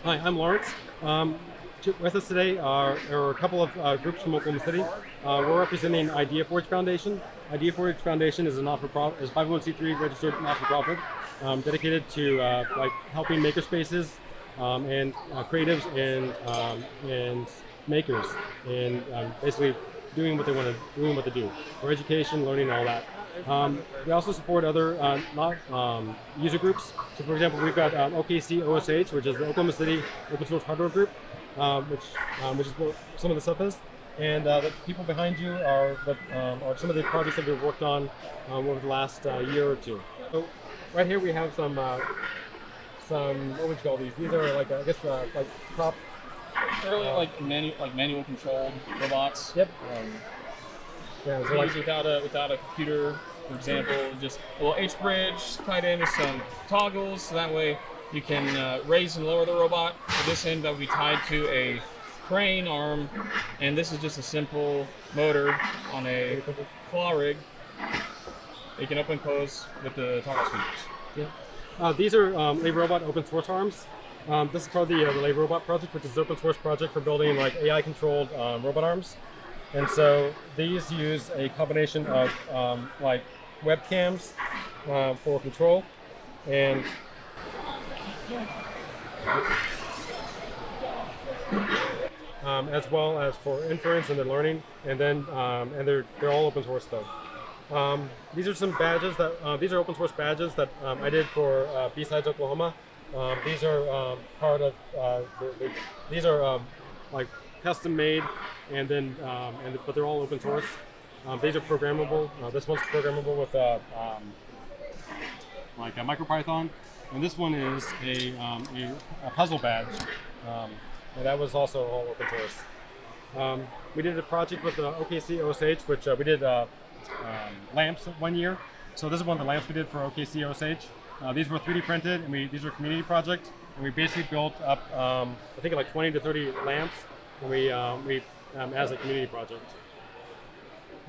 Hi, I'm Lawrence. With us today are a couple of groups from Oklahoma City. We're representing IdeaForge Foundation. IdeaForge Foundation is a 501c3 registered not-for-profit dedicated to like helping makerspaces and creatives and makers, and basically doing what they do for education, learning, all that. We also support other not user groups. So, for example, we've got OKC OSH, which is the Oklahoma City Open Source Hardware Group, which is what some of the stuff is. And the people behind you are some of the projects that we've worked on over the last year or two. So, right here we have some what would you call these? These are like I guess like prop. Early, manual controlled robots. Yep. Yeah, so like without a computer, for example, just a little H bridge tied in with some toggles, so that way you can raise and lower the robot. For this end, that would be tied to a crane arm, and this is just a simple motor on a claw rig. You can open and close with the toggle switches. Yeah. These are Labor Robot open source arms. This is part of the Labor Robot project, which is an open source project for building like AI controlled robot arms. And so these use a combination of like webcams for control, and as well as for inference and then learning. And then and they're all open source though. These are some badges that these are open source badges that I did for B-Sides Oklahoma. These are part of these are like custom made, and then but they're all open source. These are programmable. This one's programmable with like a MicroPython, and this one is a puzzle badge, and that was also all open source. We did a project with OKC OSH, which we did lamps 1 year. So this is one of the lamps we did for OKC OSH. These were 3D printed, and these were a community project, and we basically built up I think like 20 to 30 lamps. And we as a community project.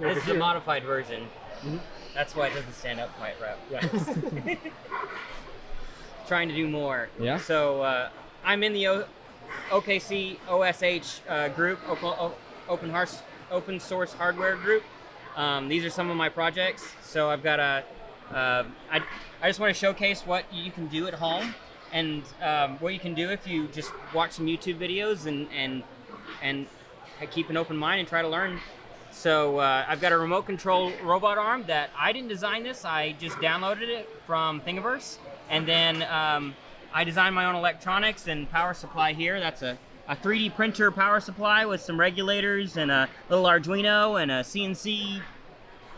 This is a modified version. Mm-hmm. That's why it doesn't stand up quite right. Yeah. Trying to do more. Yeah. So I'm in the OKC OSH group, open source hardware group. These are some of my projects. So I've got I just want to showcase what you can do at home, and what you can do if you just watch some YouTube videos and keep an open mind and try to learn. So I've got a remote control robot arm that I didn't design this. I just downloaded it from Thingiverse, and then I designed my own electronics and power supply here. That's a 3D printer power supply with some regulators and a little Arduino and a CNC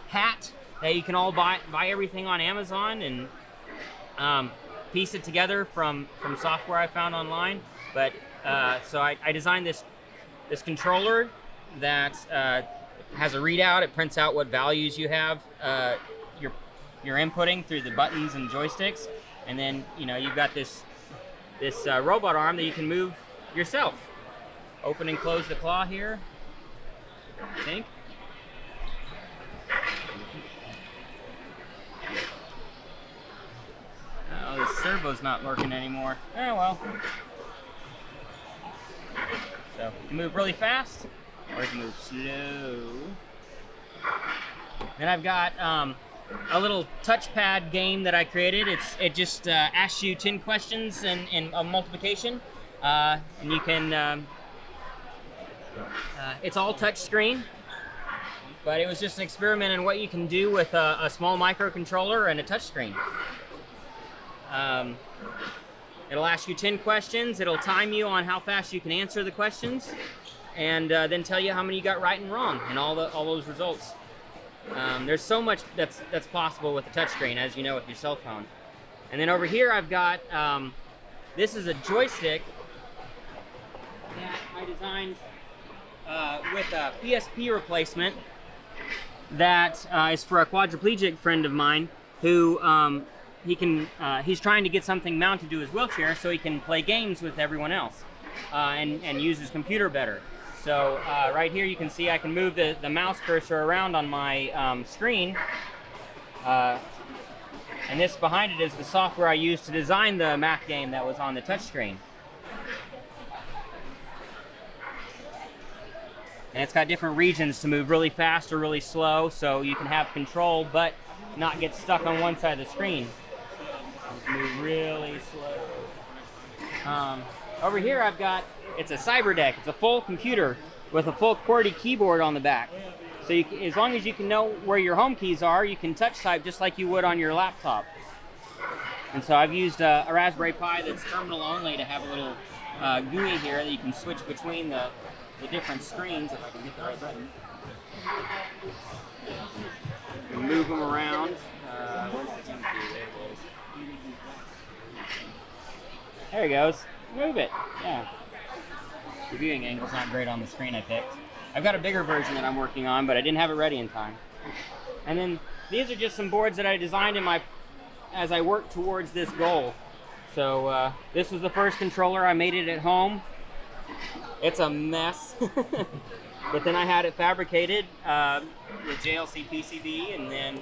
hat that you can all buy everything on Amazon and piece it together from software I found online. But so I designed this controller that has a readout. It prints out what values you have you're inputting through the buttons and joysticks, and then you've got this robot arm that you can move yourself. Open and close the claw here, I think. Oh, the servo's not working anymore. Oh well. So you can move really fast, or you can move slow. Then I've got a little touchpad game that I created. It just asks you 10 questions in multiplication, and you can. It's all touch screen, but it was just an experiment in what you can do with a small microcontroller and a touch screen. It'll ask you 10 questions. It'll time you on how fast you can answer the questions, and then tell you how many you got right and wrong, and all those results. There's so much that's possible with the touchscreen, as you know, with your cell phone. And then over here, I've got this is a joystick that I designed with a PSP replacement that is for a quadriplegic friend of mine who. He's trying to get something mounted to his wheelchair so he can play games with everyone else and use his computer better. So right here you can see I can move the mouse cursor around on my screen, and this behind it is the software I used to design the math game that was on the touchscreen. and it's got different regions to move really fast or really slow, so you can have control but not get stuck on one side of the screen. Move really slow. Over here I've got, it's a CyberDeck. It's a full computer with a full QWERTY keyboard on the back. So as long as you can know where your home keys are, you can touch type just like you would on your laptop. And so I've used a Raspberry Pi that's terminal only to have a little GUI here that you can switch between the different screens, if I can hit the right button. You can move them around. Where's the zoom key? There it goes. Move it. Yeah. The viewing angle's not great on the screen I picked. I've got a bigger version that I'm working on, but I didn't have it ready in time. And then these are just some boards that I designed as I worked towards this goal. So this was the first controller. I made it at home. It's a mess. But then I had it fabricated with JLC PCB, and then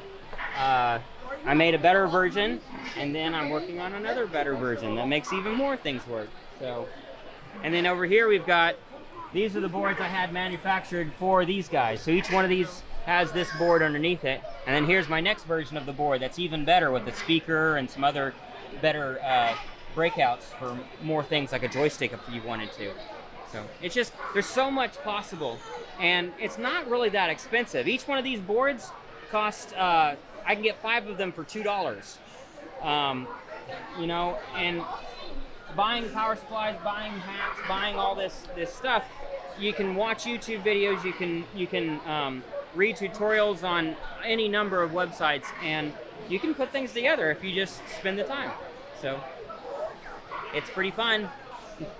I made a better version, and then I'm working on another better version that makes even more things work. So, and then over here we've got, these are the boards I had manufactured for these guys. So each one of these has this board underneath it, and then here's my next version of the board that's even better with a speaker and some other better breakouts for more things like a joystick if you wanted to. So it's just, there's so much possible, and it's not really that expensive. Each one of these boards costs, I can get 5 of them for $2. You know, and buying power supplies, buying hats, buying all this stuff, you can watch YouTube videos, you can read tutorials on any number of websites, and you can put things together if you just spend the time. So it's pretty fun.